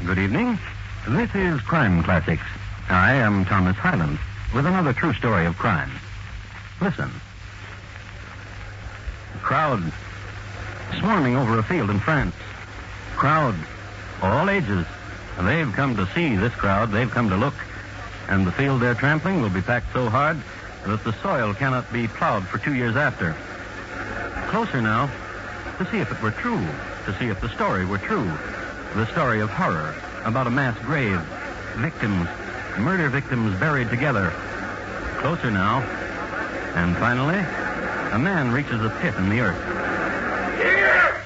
Good evening. This is Crime Classics. I am Thomas Hyland with another true story of crime. Listen. Crowd swarming over a field in France. Crowd, all ages. They've come to see this crowd. They've come to look. And the field they're trampling will be packed so hard that the soil cannot be plowed for 2 years after. Closer now to see if it were true, to see if the story were true. The story of horror about a mass grave, victims, murder victims buried together. Closer now. And finally, a man reaches a pit in the earth. Here!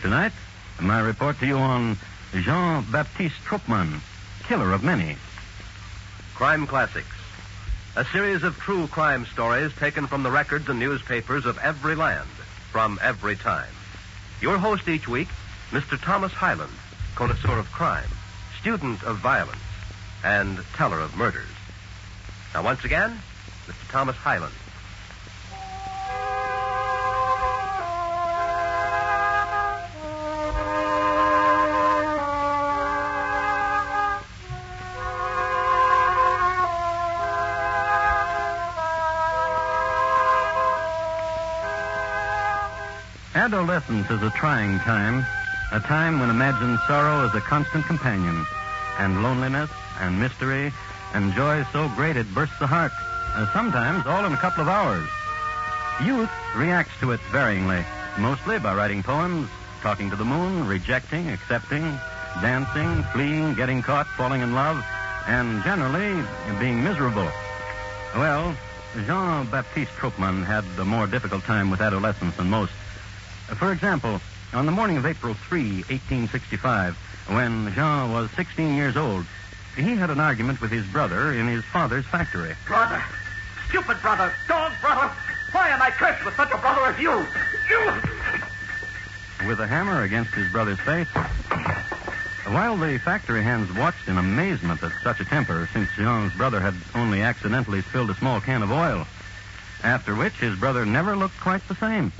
Tonight, my report to you on Baptiste Troppmann, killer of many. Crime Classics, a series of true crime stories taken from the records and newspapers of every land, from every time. Your host each week, Mr. Thomas Hyland, connoisseur of crime, student of violence, and teller of murders. Now, once again, Mr. Thomas Hyland. Adolescence is a trying time, a time when imagined sorrow is a constant companion, and loneliness and mystery and joy so great it bursts the heart, sometimes all in a couple of hours. Youth reacts to it varyingly, mostly by writing poems, talking to the moon, rejecting, accepting, dancing, fleeing, getting caught, falling in love, and generally being miserable. Well, Jean-Baptiste Troppmann had a more difficult time with adolescence than most. For example, on the morning of April 3, 1865, when Jean was 16 years old, he had an argument with his brother in his father's factory. Brother! Stupid brother! Dog brother! Why am I cursed with such a brother as you? You! With a hammer against his brother's face. While the factory hands watched in amazement at such a temper, since Jean's brother had only accidentally spilled a small can of oil, after which his brother never looked quite the same.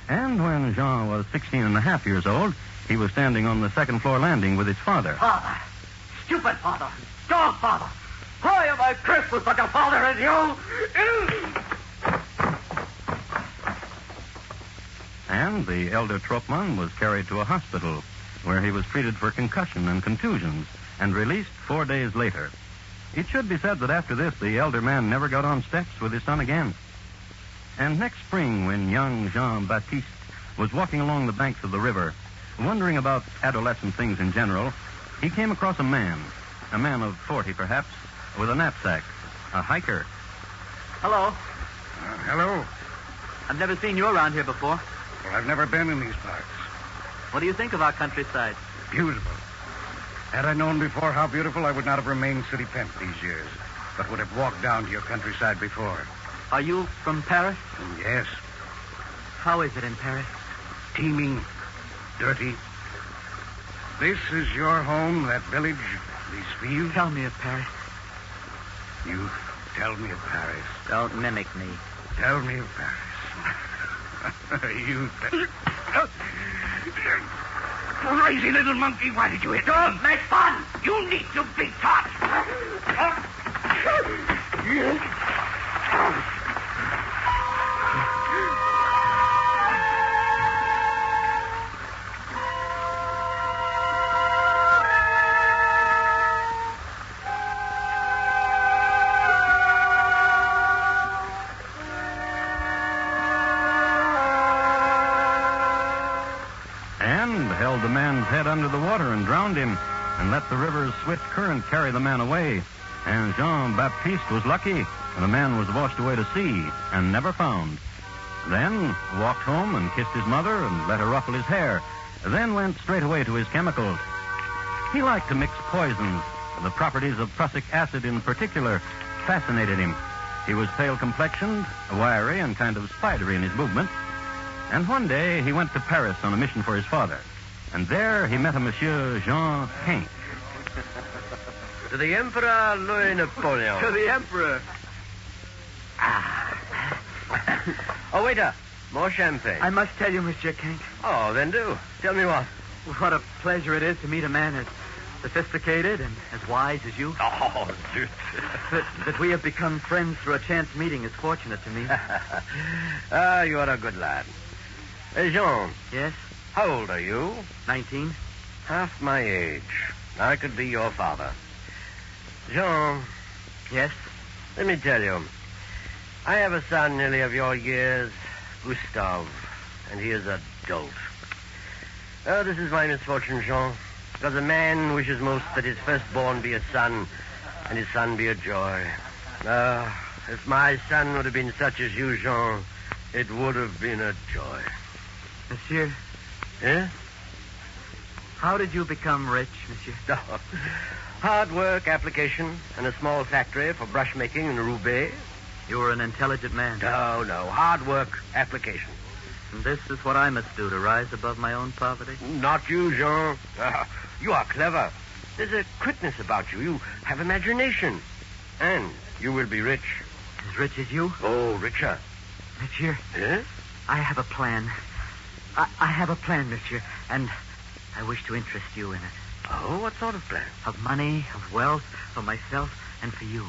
And when Jean was 16 and a half years old, he was standing on the second floor landing with his father. Father! Stupid father! Dog father! Why am I cursed with such a father as you? And the elder Troppmann was carried to a hospital where he was treated for concussion and contusions and released 4 days later. It should be said that after this, the elder man never got on steps with his son again. And next spring, when young Jean-Baptiste was walking along the banks of the river, wondering about adolescent things in general, he came across a man of 40 perhaps, with a knapsack, a hiker. Hello. Hello. I've never seen you around here before. Well, I've never been in these parts. What do you think of our countryside? Beautiful. Had I known before how beautiful, I would not have remained city pent these years, but would have walked down to your countryside before. Are you from Paris? Yes. How is it in Paris? Teeming, dirty. This is your home, that village, these fields? Tell me of Paris. You tell me of Paris. Don't mimic me. Tell me of Paris. You... Crazy little monkey, why did you hit me? Don't make fun! You need to be taught. And held the man's head under the water and drowned him, and let the river's swift current carry the man away. And Jean-Baptiste was lucky, and the man was washed away to sea and never found. Then walked home and kissed his mother and let her ruffle his hair, then went straight away to his chemicals. He liked to mix poisons. The properties of prussic acid in particular fascinated him. He was pale-complexioned, wiry, and kind of spidery in his movements. And one day he went to Paris on a mission for his father. And there he met a Monsieur Jean Paint. To the Emperor Louis Napoleon. To the Emperor. Oh, waiter. More champagne. I must tell you, Monsieur Kent. Oh, then do. Tell me what. What a pleasure it is to meet a man as sophisticated and as wise as you. Oh, zut. That we have become friends through a chance meeting is fortunate to me. You are a good lad. Jean, Yes? how old are you? 19? Half my age. I could be your father. Jean, Yes? let me tell you. I have a son nearly of your years, Gustave, and he is a dolt. Oh, this is my misfortune, Jean. Because a man wishes most that his firstborn be a son, and his son be a joy. If my son would have been such as you, Jean, it would have been a joy. Monsieur, Eh? how did you become rich, monsieur? Oh, hard work, application, and a small factory for brush making in Roubaix. You were an intelligent man. No. Hard work, application. And this is what I must do to rise above my own poverty? Not you, Jean. You are clever. There's a quickness about you. You have imagination. And you will be rich. As rich as you? Oh, richer. Monsieur, Eh? I have a plan. I have a plan, monsieur, and I wish to interest you in it. Oh, what sort of plan? Of money, of wealth, for myself and for you.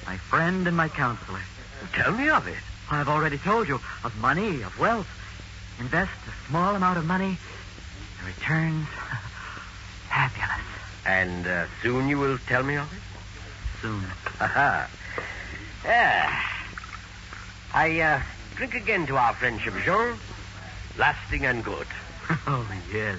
My friend and my counselor. Tell me of it. I've already told you of money, of wealth. Invest a small amount of money. The returns, fabulous. And soon you will tell me of it? Soon. Aha. Yeah. I drink again to our friendship, Jean. Lasting and good. Oh, yes.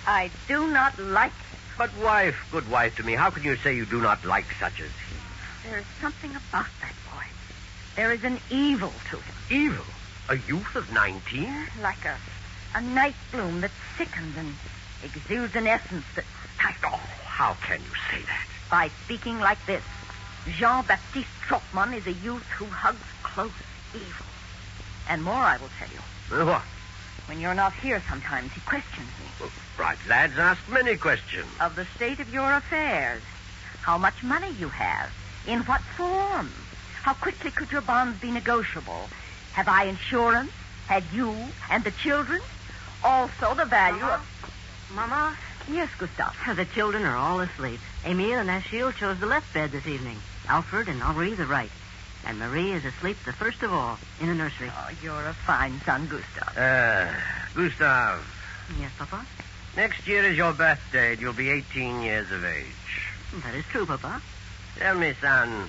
I do not like him. But wife, good wife to me, how can you say you do not like such as he? There is something about that boy. There is an evil to him. Evil? A youth of 19? Like a night bloom that sickens and exudes an essence that stifles. Oh, how can you say that? By speaking like this, Jean-Baptiste Troppmann is a youth who hugs close evil. And more I will tell you. What? When you're not here sometimes, he questions me. Well, bright lads ask many questions. Of the state of your affairs. How much money you have. In what form. How quickly could your bonds be negotiable. Have I insurance? Had you and the children? Also the value of... Mama? Yes, Gustave. The children are all asleep. Emile and Achille chose the left bed this evening. Alfred and Henri the right. And Marie is asleep the first of all, in a nursery. Oh, you're a fine son, Gustave. Gustave, Yes, Papa? next year is your birthday and you'll be 18 years of age. That is true, Papa. Tell me, son,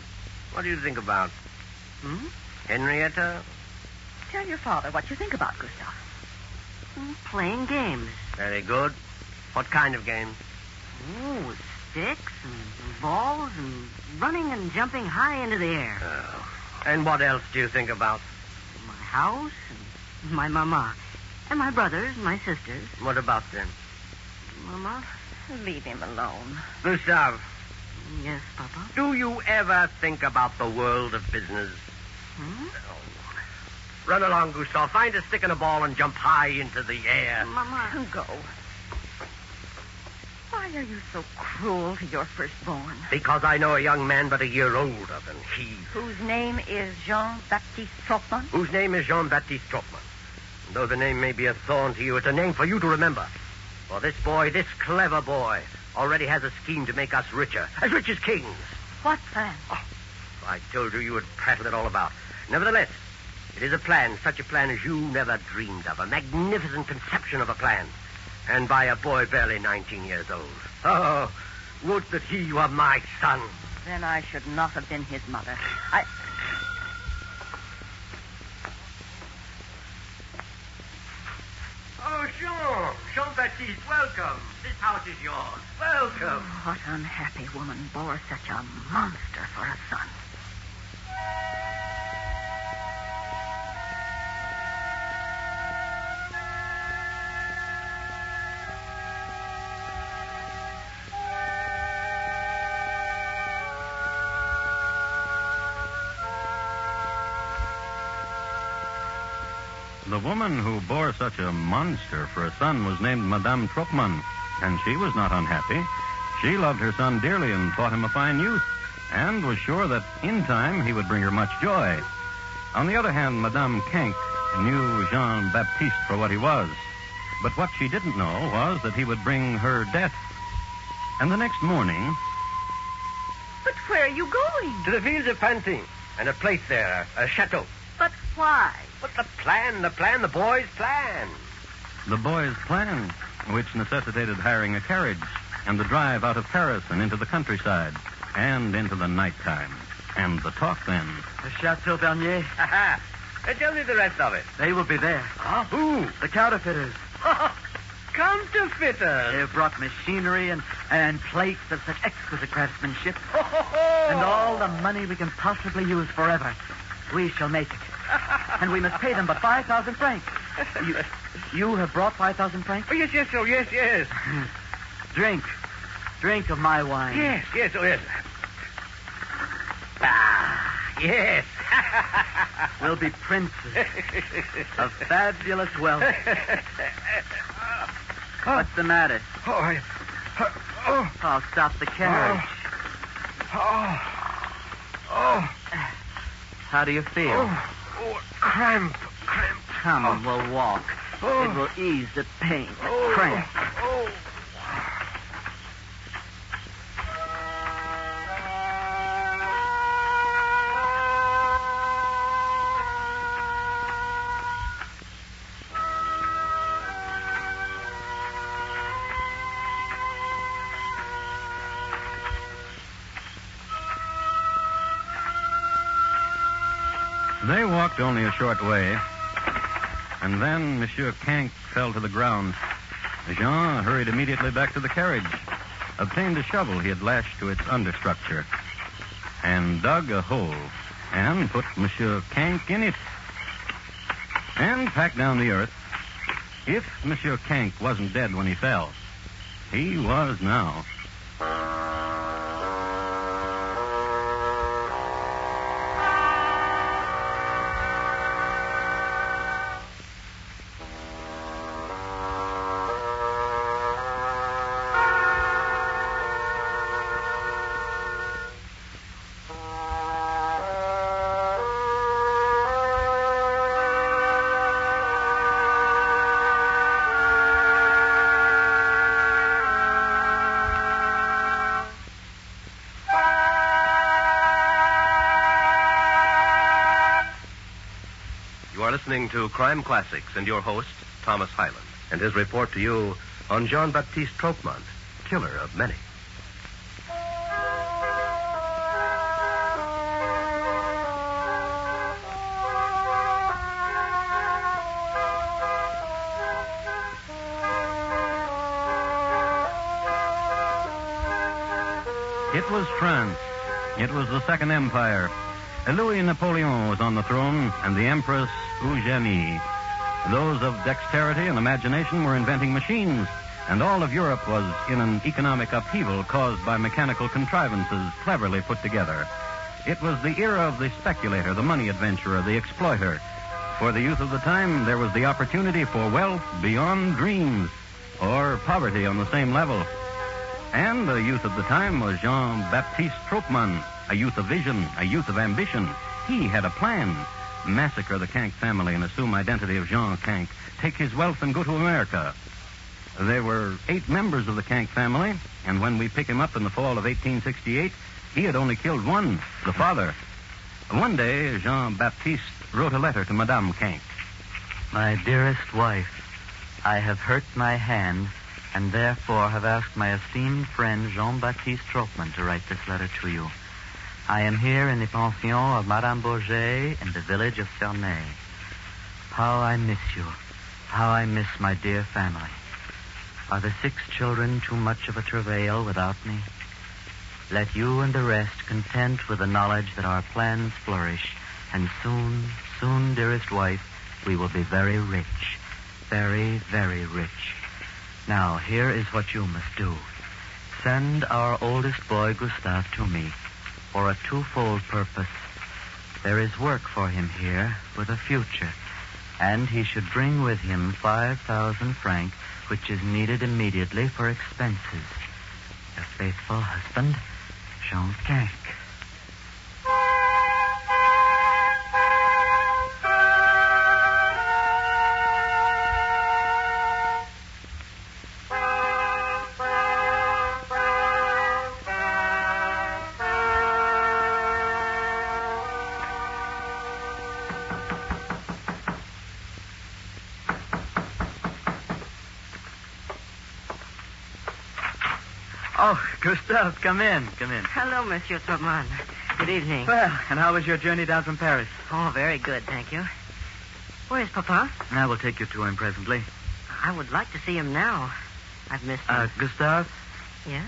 what do you think about Henrietta? Tell your father what you think about Gustave. Playing games. Very good. What kind of games? Oh, with sticks and balls and running and jumping high into the air. Oh. And what else do you think about? My house and my mama. And my brothers, my sisters. What about them? Mama? Leave him alone. Gustave, Yes, Papa? do you ever think about the world of business? Hmm? Run along, Gustave. Find a stick and a ball and jump high into the air. Mama. Go. Why are you so cruel to your firstborn? Because I know a young man but a year older than he. Whose name is Jean-Baptiste Troppmann? Whose name is Jean-Baptiste Troppmann. And though the name may be a thorn to you, it's a name for you to remember. For this boy, this clever boy, already has a scheme to make us richer. As rich as kings. What plan? If I told you, you would prattle it all about. Nevertheless, it is a plan, such a plan as you never dreamed of. A magnificent conception of a plan. And by a boy barely 19 years old. Oh, would that he were my son. Then I should not have been his mother. Oh, Jean-Baptiste, welcome. This house is yours. Welcome. What unhappy woman bore such a monster for a son? The woman who bore such a monster for a son was named Madame Troppmann, and she was not unhappy. She loved her son dearly and thought him a fine youth, and was sure that in time he would bring her much joy. On the other hand, Madame Kank knew Jean-Baptiste for what he was. But what she didn't know was that he would bring her death. And the next morning... But where are you going? To the fields of Pantin, and a place there, a chateau. But why? But the boy's plan. The boy's plan, which necessitated hiring a carriage and the drive out of Paris and into the countryside and into the nighttime. And the talk then. The Chateau Bernier. Ha-ha. Tell me the rest of it. They will be there. Huh? Who? The counterfeiters. Counterfeiters. They have brought machinery and plates of such exquisite craftsmanship. And all the money we can possibly use forever. We shall make it. And we must pay them but 5,000 francs. You have brought 5,000 francs? Oh, yes, oh, yes. Drink. Drink of my wine. Yes, oh, yes. Ah, yes. We'll be princes of fabulous wealth. What's the matter? I'll stop the carriage. How do you feel? Cramp. Come, we'll walk. It will ease the pain, the cramp. They walked only a short way, and then Monsieur Kank fell to the ground. Jean hurried immediately back to the carriage, obtained a shovel he had lashed to its understructure, and dug a hole, and put Monsieur Kank in it, and packed down the earth. If Monsieur Kank wasn't dead when he fell, he was now. Listening to Crime Classics and your host, Thomas Hyland, and his report to you on Jean-Baptiste Troppmann, killer of many. It was France. It was the Second Empire. Louis Napoleon was on the throne, and the Empress Eugenie. Those of dexterity and imagination were inventing machines, and all of Europe was in an economic upheaval caused by mechanical contrivances cleverly put together. It was the era of the speculator, the money adventurer, the exploiter. For the youth of the time, there was the opportunity for wealth beyond dreams, or poverty on the same level. And the youth of the time was Jean-Baptiste Troppmann, a youth of vision, a youth of ambition. He had a plan. Massacre the Kank family and assume identity of Jean Kank. Take his wealth and go to America. There were 8 members of the Kank family, and when we pick him up in the fall of 1868, he had only killed one, the father. One day, Jean-Baptiste wrote a letter to Madame Kank. My dearest wife, I have hurt my hand, and therefore have asked my esteemed friend Jean-Baptiste Troppmann to write this letter to you. I am here in the pension of Madame Bourget in the village of Cernay. How I miss you. How I miss my dear family. Are the 6 children too much of a travail without me? Let you and the rest content with the knowledge that our plans flourish, and soon, dearest wife, we will be very rich. Very, very rich. Now, here is what you must do. Send our oldest boy, Gustave, to me for a twofold purpose. There is work for him here with a future. And he should bring with him 5,000 francs, which is needed immediately for expenses. Your faithful husband, Jean Canque. Oh, Gustave, come in. Hello, Monsieur Troppmann. Good evening. Well, and how was your journey down from Paris? Oh, very good, thank you. Where is Papa? I will take you to him presently. I would like to see him now. I've missed him. Gustave, Yes?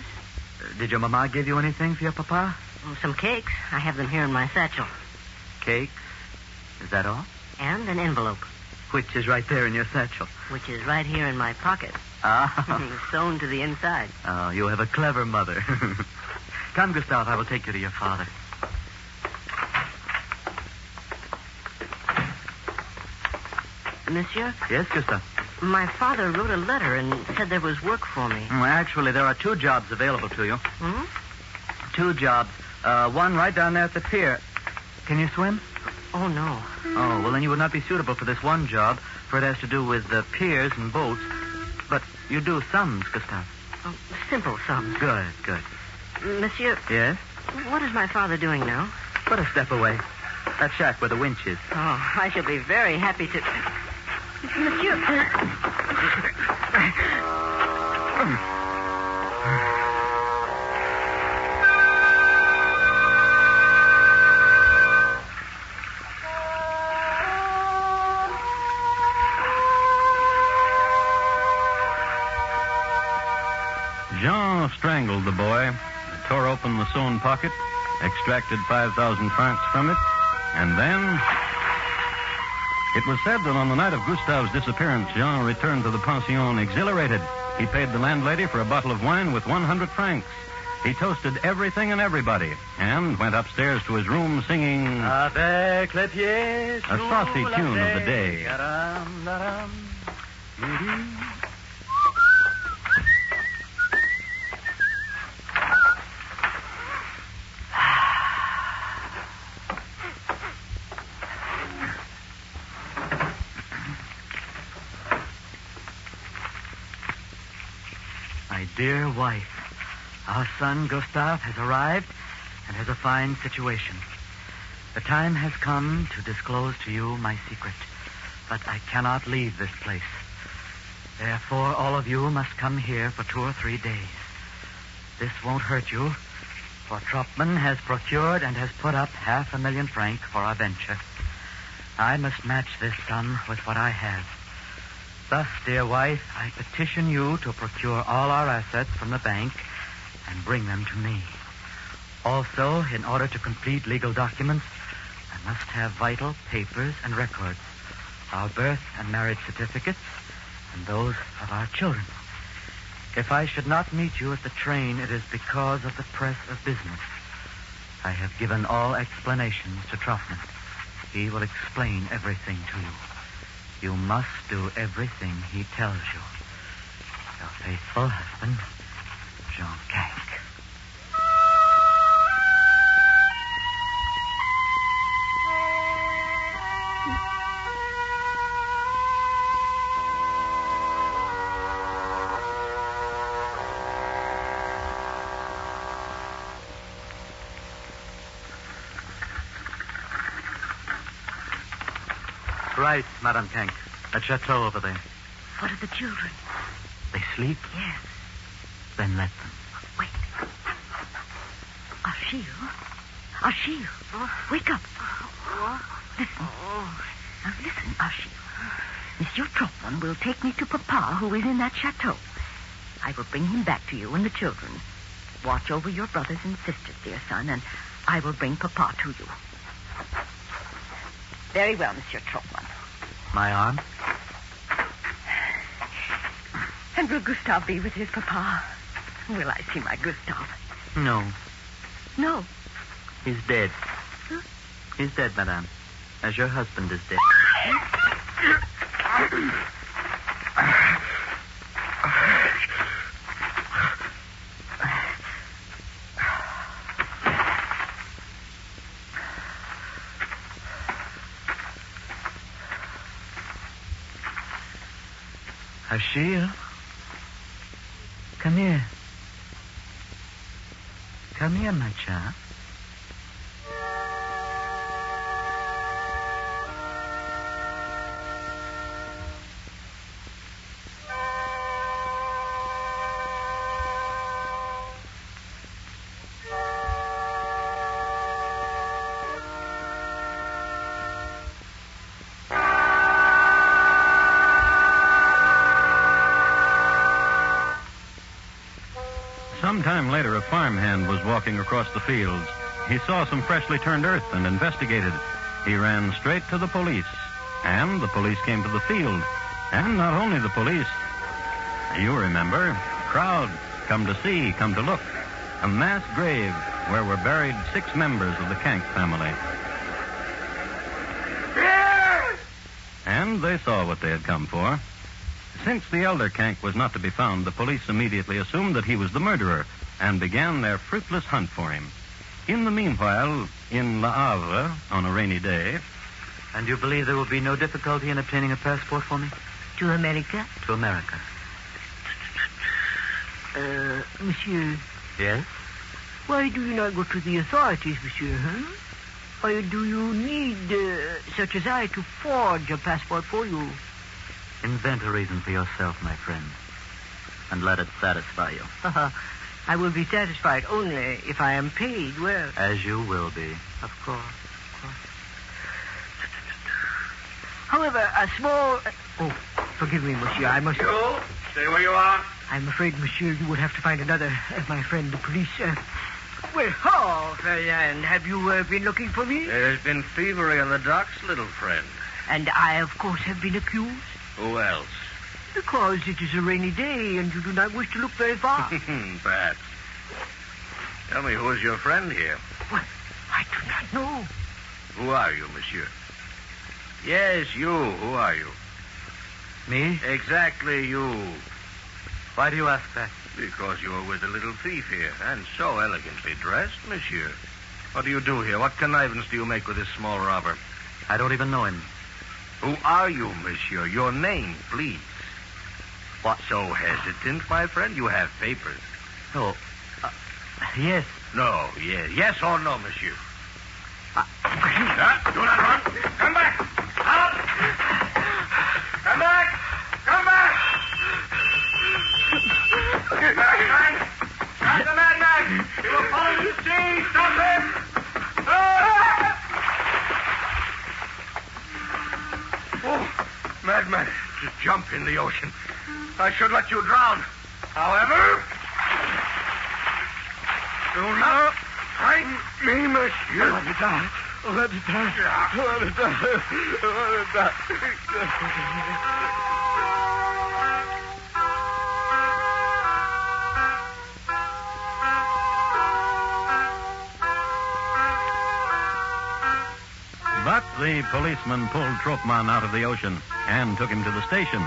did your mama give you anything for your papa? Some cakes. I have them here in my satchel. Cakes? Is that all? And an envelope, Which is right there in your satchel. which is right here in my pocket. Ah. Sewn to the inside. Oh, you have a clever mother. Come, Gustave, I will take you to your father. Monsieur, Yes, Gustave? my father wrote a letter and said there was work for me. Actually, there are 2 jobs available to you. Hmm? 2 jobs. One right down there at the pier. Can you swim? Oh, no. Oh, well, then you would not be suitable for this one job, for it has to do with piers and boats. But you do sums, Gustave. Oh, simple sums. Good. Monsieur, Yes? what is my father doing now? Put a step away. That shack where the winch is. Oh, I shall be very happy to... Monsieur... Jean strangled the boy, tore open the sewn pocket, extracted 5,000 francs from it, and then... It was said that on the night of Gustave's disappearance, Jean returned to the pension exhilarated. He paid the landlady for a bottle of wine with 100 francs. He toasted everything and everybody, and went upstairs to his room singing... Avec les pieds A saucy tune of the day. My dear wife, our son Gustave has arrived and has a fine situation. The time has come to disclose to you my secret, but I cannot leave this place. Therefore, all of you must come here for 2 or 3 days. This won't hurt you, for Troppmann has procured and has put up 500,000 francs for our venture. I must match this sum with what I have. Thus, dear wife, I petition you to procure all our assets from the bank and bring them to me. Also, in order to complete legal documents, I must have vital papers and records, our birth and marriage certificates, and those of our children. If I should not meet you at the train, it is because of the press of business. I have given all explanations to Troppmann. He will explain everything to you. You must do everything he tells you. Your faithful husband, Jean Canque. Right, Madame Canque. That chateau over there. What are the children? They sleep? Yes. Then let them. Wait. Achille? Achille, wake up. Listen. Now listen, Achille. Monsieur Troppmann will take me to Papa, who is in that chateau. I will bring him back to you and the children. Watch over your brothers and sisters, dear son, and I will bring Papa to you. Very well, Monsieur Troppmann. My arm? And will Gustave be with his Papa? Will I see my Gustave? No. No. He's dead. Huh? He's dead, Madame. As your husband is dead. Achille? Come here. Come here, my child. Some time later, a farmhand was walking across the fields. He saw some freshly turned earth and investigated. He ran straight to the police. And the police came to the field. And not only the police. You remember, crowd, come to see, come to look. A mass grave where were buried 6 members of the Kank family. And they saw what they had come for. Since the elder Kank was not to be found, the police immediately assumed that he was the murderer and began their fruitless hunt for him. In the meanwhile, in Le Havre, on a rainy day... And you believe there will be no difficulty in obtaining a passport for me? To America? To America. Monsieur, Yes? why do you not go to the authorities, monsieur, huh? Or do you need such as I to forge a passport for you? Invent a reason for yourself, my friend. And let it satisfy you. I will be satisfied only if I am paid well. As you will be. Of course. However, a small... Oh, forgive me, monsieur. I must... You, stay where you are. I'm afraid, monsieur, you would have to find another, my friend, the police. Well, how, Ferdinand? Have you been looking for me? There's been thievery on the docks, little friend. And I, of course, have been accused? Who else? Because it is a rainy day and you do not wish to look very far. Perhaps. Tell me, who is your friend here? What? I do not know. Who are you, monsieur? Yes, you. Who are you? Me? Exactly you. Why do you ask that? Because you are with the little thief here, and so elegantly dressed, monsieur. What do you do here? What connivance do you make with this small robber? I don't even know him. Who are you, monsieur? Your name, please. What? So hesitant, my friend? You have papers. Oh, yes. No, yes. Yes or no, monsieur? Do not run. Come back. Out. Come back. Come back. Madman. Stop the madman. He will fall into the sea. Stop him. Oh, madman. To jump in the ocean. I should let you drown. However, do not frighten me, monsieur. Let it die. Let it die. Let it die. Let it die. But the policeman pulled Troppmann out of the ocean and took him to the station.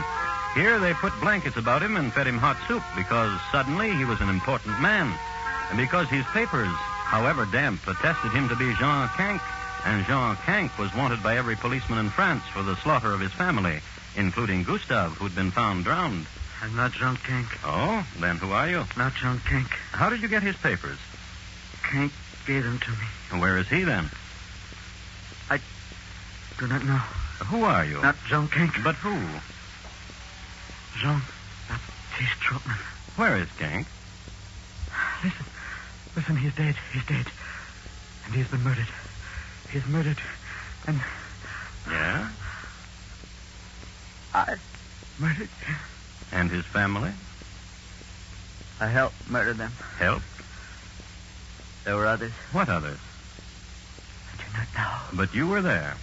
Here they put blankets about him and fed him hot soup because suddenly he was an important man. And because his papers, however damp, attested him to be Jean Kank. And Jean Kank was wanted by every policeman in France for the slaughter of his family, including Gustave, who'd been found drowned. I'm not Jean Kank. Oh, then who are you? Not Jean Kank. How did you get his papers? Kank gave them to me. Where is he then? Do not know. Who are you? Not Jean Kank. But who? Jean Baptiste Troppmann. Where is Kank? Listen, he's dead. He's dead. And he's been murdered. He's murdered. And Yeah? I murdered him. And his family? I helped murder them. Help? There were others. What others? I do not know. But you were there.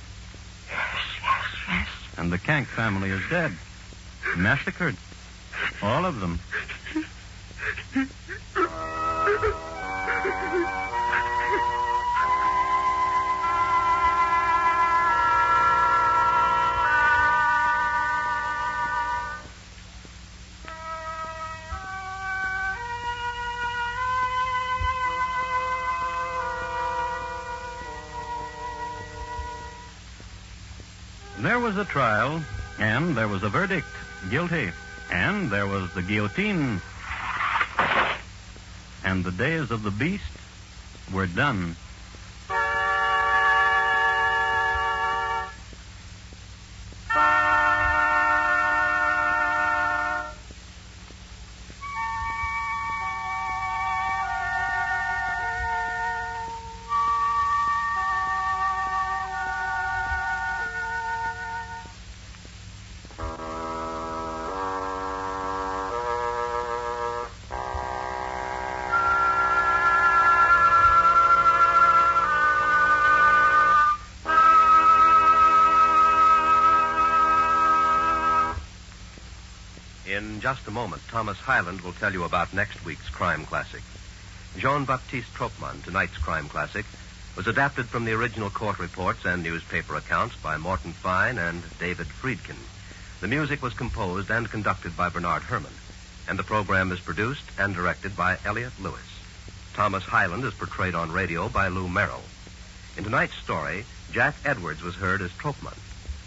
Yes. And the Kank family is dead. Massacred. All of them. There was a trial, and there was a verdict, guilty, and there was the guillotine. And the days of the beast were done. In just a moment, Thomas Hyland will tell you about next week's crime classic. Jean-Baptiste Troppmann, tonight's crime classic, was adapted from the original court reports and newspaper accounts by Morton Fine and David Friedkin. The music was composed and conducted by Bernard Herrmann, and the program is produced and directed by Elliott Lewis. Thomas Hyland is portrayed on radio by Lou Merrill. In tonight's story, Jack Edwards was heard as Troppmann.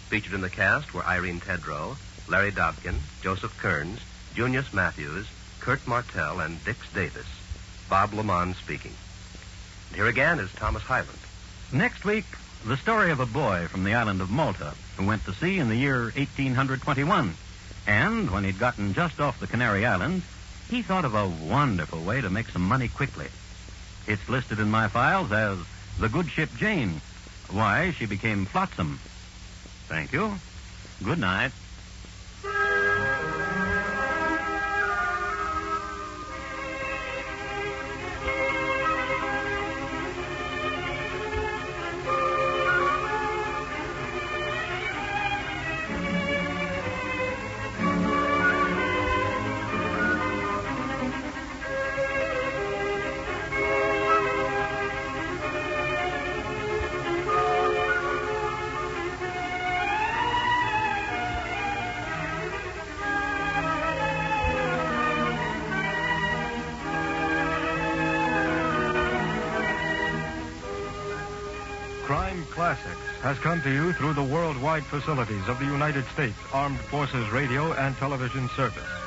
Featured in the cast were Irene Tedrow, Larry Dobkin, Joseph Kearns, Junius Matthews, Kurt Martell, and Dix Davis. Bob Lamont speaking. And here again is Thomas Hyland. Next week, the story of a boy from the island of Malta who went to sea in the year 1821. And when he'd gotten just off the Canary Islands, he thought of a wonderful way to make some money quickly. It's listed in my files as the good ship Jane. Why she became flotsam. Thank you. Good night. Crime Classics has come to you through the worldwide facilities of the United States Armed Forces Radio and Television Service.